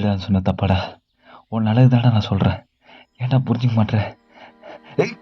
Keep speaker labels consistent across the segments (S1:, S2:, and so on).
S1: இல்லைன்னு சொன்ன தப்பாடா. உன் நல்லது தானே நான் சொல்கிறேன். ஏன்டா புரிஞ்சிக்க மாட்டேன்? ஏய்,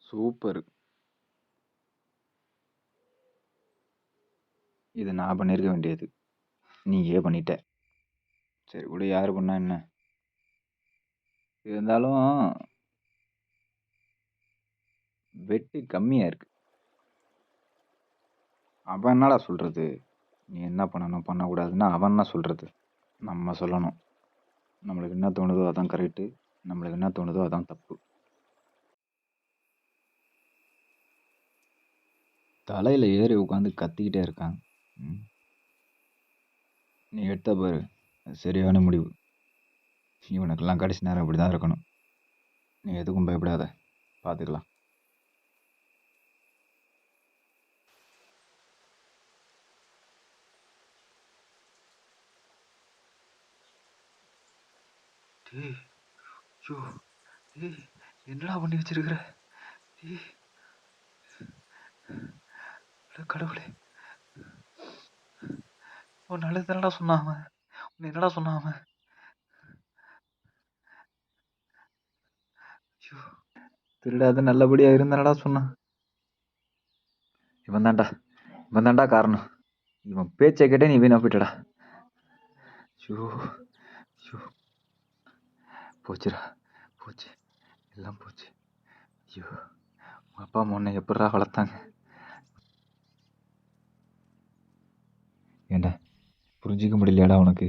S1: சூப்பர். இது நான் பண்ணியிருக்க வேண்டியது. நீயே பண்ணிட்ட. சரி விடு, யார் பண்ணா என்ன? இருந்தாலும் வெட்டு கம்மியாக இருக்கு. அவன் என்னடா சொல்கிறது? நீ என்ன பண்ணணும் பண்ணக்கூடாதுன்னா அவன் என்ன சொல்கிறது? நம்ம சொல்லணும். நம்மளுக்கு என்ன தோணுதோ அதான் கரெக்டு, நம்மளுக்கு என்ன தோணுதோ அதான் தப்பு. தலையில் ஏறி உட்காந்து கத்திக்கிட்டே இருக்காங்க. நீ எடுத்த பாரு, சரியான முடிவு. இவனுக்கெல்லாம் கடைசி நேரம் இப்படி தான் இருக்கணும். நீ எதுக்கும் பயப்படாத, பார்த்துக்கலாம். என்னடா பண்ணி வச்சிருக்கிற? கடவுளே, உன் நல்லது தானடா சொன்னாம. உன்னை என்னடா சொன்னாம? திருடாத நல்லபடியா இருந்தானடா சொன்னான். இவன் தான்டா காரணம். இவன் பேச்சை கேட்டே நீ வீணா போயிட்டடா. போச்சுடா, போச்சு, எல்லாம் போச்சு. ஐயோ, உங்க அப்பா அம்மா உன்னை எப்படா வளர்த்தாங்க? ஏண்டா புரிஞ்சிக்க முடியலையாடா உனக்கு?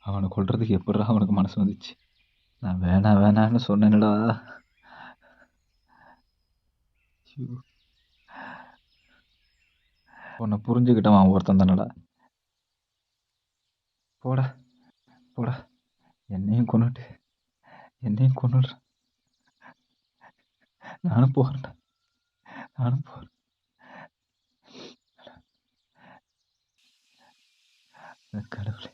S1: அவனை கொல்றதுக்கு எப்படா அவனுக்கு மனசு வந்துச்சு? நான் வேணான்னு சொன்னேன்டா. உன்னை புரிஞ்சுக்கிட்டவன் ஒருத்தன் தானடா. போடா போடா, என்னையும் கொன்னுடுறேன். நானும் போகிறேன்டா, நானும் போகிறேன். கடவுளே,